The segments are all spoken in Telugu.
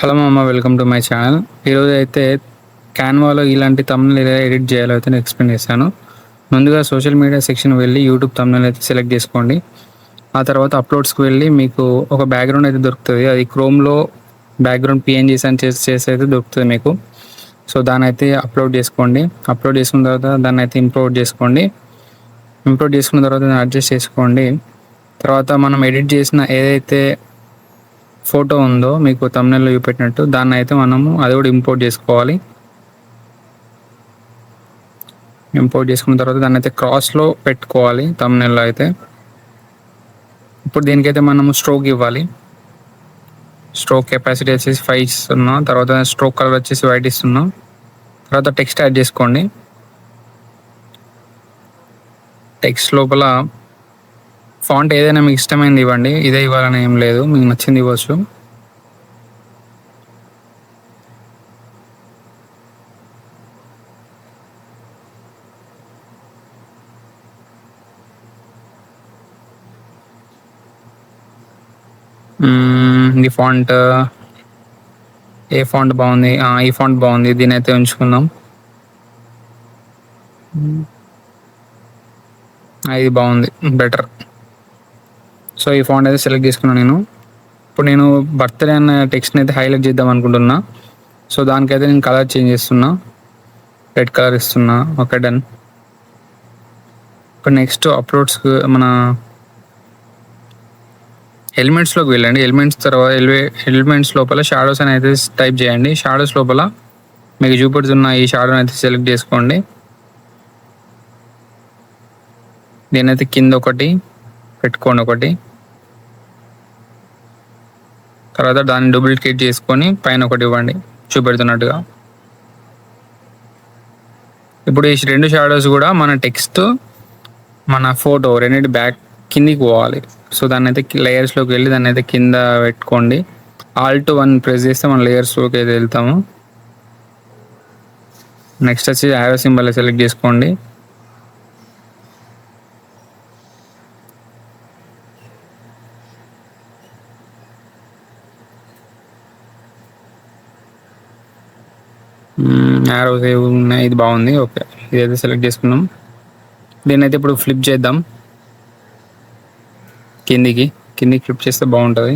హలో మామ, వెల్కమ్ టు మై ఛానల్. ఈరోజు అయితే క్యాన్వాలో ఇలాంటి తమ్నెల్ ఎలా ఎడిట్ చేయాలో అయితే నేను ఎక్స్ప్లెయిన్ చేశాను. ముందుగా సోషల్ మీడియా సెక్షన్ వెళ్ళి యూట్యూబ్ తమ్నెల్ అయితే సెలెక్ట్ చేసుకోండి. ఆ తర్వాత అప్లోడ్స్కి వెళ్ళి మీకు ఒక బ్యాక్గ్రౌండ్ అయితే దొరుకుతుంది. అది క్రోమ్లో బ్యాక్గ్రౌండ్ పిఎన్జీస్ అని చేసి అయితే దొరుకుతుంది మీకు. సో దాన్ని అయితే అప్లోడ్ చేసుకోండి. అప్లోడ్ చేసుకున్న తర్వాత దాన్ని అయితే ఇంపోర్ట్ చేసుకోండి. ఇంపోర్ట్ చేసుకున్న తర్వాత దాన్ని అడ్జస్ట్ చేసుకోండి. తర్వాత మనం ఎడిట్ చేసిన ఏదైతే ఫోటో ఉందో మీకు తమ్నెల్లో చూపెట్టినట్టు దాన్ని అయితే మనము అది కూడా ఇంపోర్ట్ చేసుకోవాలి. ఇంపోర్ట్ చేసుకున్న తర్వాత దాన్ని అయితే క్రాస్లో పెట్టుకోవాలి తమ్నెల్లో అయితే. ఇప్పుడు దీనికైతే మనము స్ట్రోక్ ఇవ్వాలి. స్ట్రోక్ కెపాసిటీ వచ్చేసి 5 ఇస్తున్నాం. తర్వాత స్ట్రోక్ కలర్ వచ్చేసి వైట్ ఇస్తున్నాం. తర్వాత టెక్స్ట్ యాడ్ చేసుకోండి. టెక్స్ట్ లోపల ఫాంట్ ఏదైనా మీకు ఇష్టమైనది ఇవ్వండి. ఇదే ఇవ్వాలని ఏం లేదు, మీకు నచ్చింది ఇవ్వచ్చు. ఈ ఫాంట్ ఏ ఫాంట్ బాగుంది? ఈ ఫాంట్ బాగుంది, దీని అయితే ఉంచుకుందాం. ఇది బాగుంది, బెటర్. సో ఈ ఫాంట్ అయితే సెలెక్ట్ చేసుకున్నాను నేను. ఇప్పుడు నేను బర్త్డే అన్న టెక్స్ట్ని అయితే హైలైట్ చేద్దాం అనుకుంటున్నా. సో దానికైతే నేను కలర్ చేంజ్ చేస్తున్నా, రెడ్ కలర్ ఇస్తున్నా. Okay, done. ఇప్పుడు నెక్స్ట్ అప్లోడ్స్ మన ఎలిమెంట్స్లోకి వెళ్ళండి. ఎలిమెంట్స్ తర్వాత ఎలిమెంట్స్ లోపల షాడోస్ అని అయితే టైప్ చేయండి. షాడోస్ లోపల మీకు చూపెడుతున్న ఈ షాడోని అయితే సెలెక్ట్ చేసుకోండి. దీని అయితే కింద ఒకటి పెట్టుకోండి, ఒకటి. తర్వాత దాన్ని డూప్లికేట్ చేసుకొని పైన ఒకటి ఇవ్వండి చూపెడుతున్నట్టుగా. ఇప్పుడు ఈ రెండు షాడోస్ కూడా మన టెక్స్ట్, మన ఫోటో రెండింటి బ్యాక్ కిందికి పోవాలి. సో దాన్ని అయితే లేయర్స్లోకి వెళ్ళి దాన్ని అయితే కింద పెట్టుకోండి. Alt 1 ప్రెస్ చేస్తే మన లేయర్స్లోకి అయితే వెళ్తాము. నెక్స్ట్ వచ్చి యారో సింబల్ సెలెక్ట్ చేసుకోండి. యారోస్ ఏవి ఉన్నాయి, ఇది బాగుంది. ఓకే, ఇదైతే సెలెక్ట్ చేసుకున్నాం. దీన్ని అయితే ఇప్పుడు ఫ్లిప్ చేద్దాం. కిందికి ఫ్లిప్ చేస్తే బాగుంటుంది.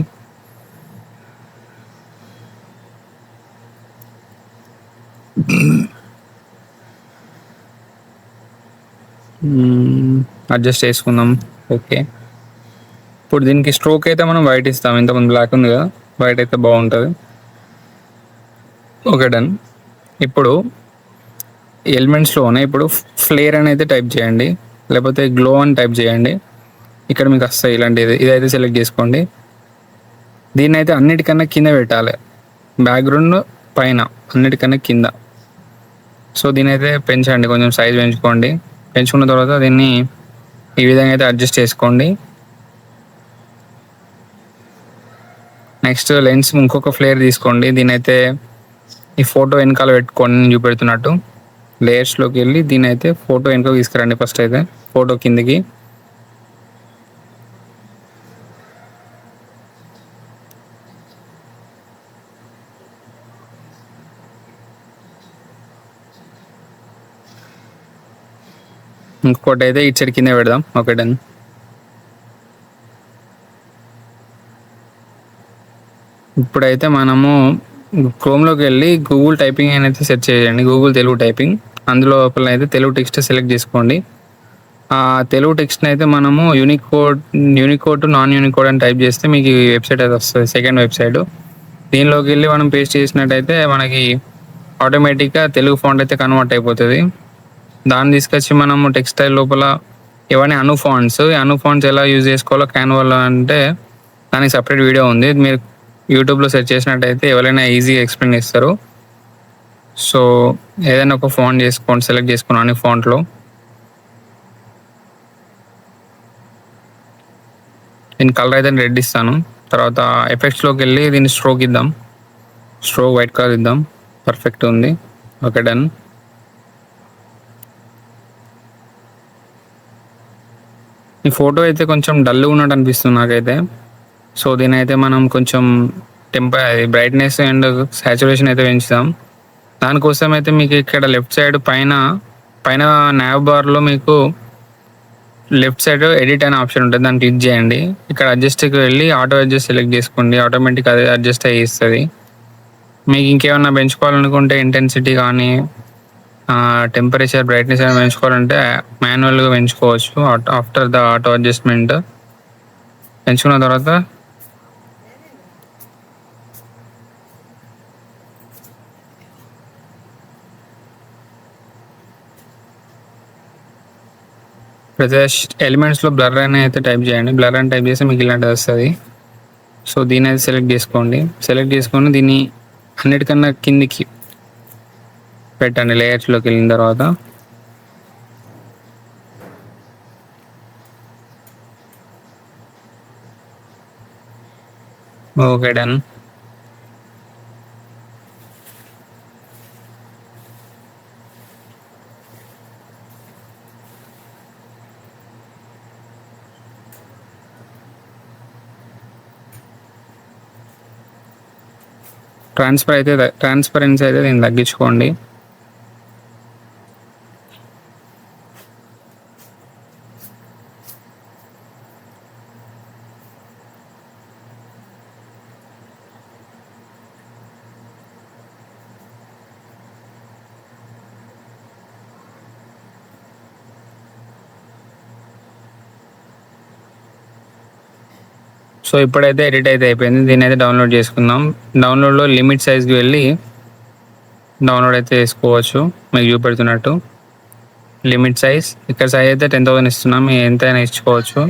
అడ్జస్ట్ చేసుకుందాం. ఓకే, ఇప్పుడు దీనికి స్ట్రోక్ అయితే మనం వైట్ ఇస్తాం. ఇంతకుముందు బ్లాక్ ఉంది కదా, వైట్ అయితే బాగుంటుంది. Okay, done. ఇప్పుడు ఎలిమెంట్స్లోనే ఇప్పుడు ఫ్లేర్ అని అయితే టైప్ చేయండి, లేకపోతే గ్లో అని టైప్ చేయండి. ఇక్కడ మీకు వస్తాయి ఇలాంటిది. ఇదైతే సెలెక్ట్ చేసుకోండి. దీన్ని అయితే అన్నిటికన్నా కింద పెట్టాలి, బ్యాక్గ్రౌండ్ పైన, అన్నిటికన్నా కింద. సో దీని అయితే పెంచండి, కొంచెం సైజ్ పెంచుకోండి. పెంచుకున్న తర్వాత దీన్ని ఈ విధంగా అయితే అడ్జస్ట్ చేసుకోండి. నెక్స్ట్ లెన్స్ ఇంకొక ఫ్లేర్ తీసుకోండి. దీని అయితే ఈ ఫోటో వెనకాల పెట్టుకొని చూపెడుతున్నట్టు లేయర్స్లోకి వెళ్ళి దీని అయితే ఫోటో వెనక తీసుకురండి. ఫస్ట్ అయితే ఫోటో కిందికి. ఇంకొకటి అయితే ఇటు సైడ్ కింద పెడదాం. Okay, done. ఇప్పుడైతే మనము క్రోమ్లోకి వెళ్ళి గూగుల్ టైపింగ్ అని అయితే సెర్చ్ చేయండి. గూగుల్ తెలుగు టైపింగ్, అందులో అయితే తెలుగు టెక్స్ట్ సెలెక్ట్ చేసుకోండి. ఆ తెలుగు టెక్స్ట్ని అయితే మనము యూనికోడ్ నాన్ యూనికోడ్ అని టైప్ చేస్తే మీకు ఈ వెబ్సైట్ అయితే వస్తుంది, సెకండ్ వెబ్సైట్. దీనిలోకి వెళ్ళి మనం పేస్ట్ చేసినట్టయితే మనకి ఆటోమేటిక్గా తెలుగు ఫాంట్ అయితే కన్వర్ట్ అయిపోతుంది. దాన్ని తీసుకొచ్చి మనము టెక్స్టైల్ లోపల ఇవన్నీ అను ఫాంట్స్ ఎలా యూజ్ చేసుకోవాలో క్యాన్వాలో అంటే దానికి సపరేట్ వీడియో ఉంది. మీరు యూట్యూబ్లో సెర్చ్ చేసినట్టయితే ఎవరైనా ఈజీగా ఎక్స్ప్లెయిన్ చేస్తారు. సో ఏదైనా ఒక ఫాంట్ సెలెక్ట్ చేసుకున్నాను ఫాంట్లో. దీని కలర్ అయితే రెడ్ ఇస్తాను. తర్వాత ఎఫెక్ట్స్లోకి వెళ్ళి దీన్ని స్ట్రోక్ ఇద్దాం. స్ట్రోక్ వైట్ కలర్ ఇద్దాం. పర్ఫెక్ట్ ఉంది. Okay, done. ఈ ఫోటో అయితే కొంచెం డల్గా ఉన్నట్టు అనిపిస్తుంది నాకైతే. సో దీని అయితే మనం కొంచెం అది బ్రైట్నెస్ అండ్ సాచురేషన్ అయితే పెంచుదాం. దానికోసం అయితే మీకు ఇక్కడ లెఫ్ట్ సైడ్ పైన పైన నావ్ బార్లో మీకు లెఫ్ట్ సైడ్ ఎడిట్ అనే ఆప్షన్ ఉంటుంది, దాన్ని క్లిక్ చేయండి. ఇక్కడ అడ్జస్ట్కి వెళ్ళి ఆటో అడ్జస్ట్ సెలెక్ట్ చేసుకోండి, ఆటోమేటిక్ అది అడ్జస్ట్ అయ్యి ఇస్తుంది. మీకు ఇంకేమన్నా పెంచుకోవాలనుకుంటే ఇంటెన్సిటీ కానీ టెంపరేచర్ బ్రైట్నెస్ అని పెంచుకోవాలంటే మాన్యువల్గా పెంచుకోవచ్చు ఆఫ్టర్ ద ఆటో అడ్జస్ట్మెంట్. పెంచుకున్న తర్వాత ప్రతి ఎలిమెంట్స్లో బ్లర్ అని అయితే టైప్ చేయండి. బ్లర్ అని టైప్ చేస్తే మీకు ఇలాంటిది వస్తుంది. సో దీని అయితే సెలెక్ట్ చేసుకోండి. సెలెక్ట్ చేసుకొని దీన్ని అన్నిటికన్నా కిందికి పెట్టండి. లేయర్స్లోకి వెళ్ళిన తర్వాత ఓకే, డన్. ట్రాన్స్పరెన్సీ అయితే దీన్ని తగ్గించుకోండి. సో ఇప్పుడైతే ఎడిట్ అయితే అయిపోయింది. దీన్ని అయితే డౌన్లోడ్ చేసుకుందాం. డౌన్లోడ్లో లిమిట్ సైజ్కి వెళ్ళి డౌన్లోడ్ అయితే చేసుకోవచ్చు. మీకు చూపెడుతున్నట్టు లిమిట్ సైజ్, ఇక్కడ సైజ్ అయితే 10,000 ఇస్తున్నాం, మీరు ఎంతైనా ఇచ్చుకోవచ్చు.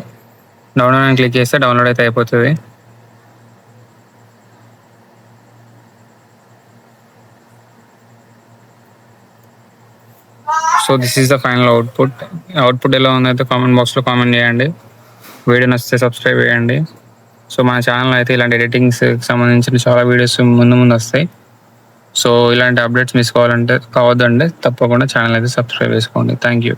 డౌన్లోడ్ అని క్లిక్ చేస్తే డౌన్లోడ్ అయితే అయిపోతుంది. So this is the final output ఎలా ఉందైతే కామెంట్ బాక్స్లో కామెంట్ చేయండి. వీడియో నచ్చితే సబ్స్క్రైబ్ చేయండి. సో మన ఛానల్లో అయితే ఇలాంటి ఎడిటింగ్స్కి సంబంధించిన చాలా వీడియోస్ ముందు వస్తాయి. సో ఇలాంటి అప్డేట్స్ మిస్ కావద్దంటే తప్పకుండా ఛానల్ అయితే సబ్స్క్రైబ్ చేసుకోండి. Thank you.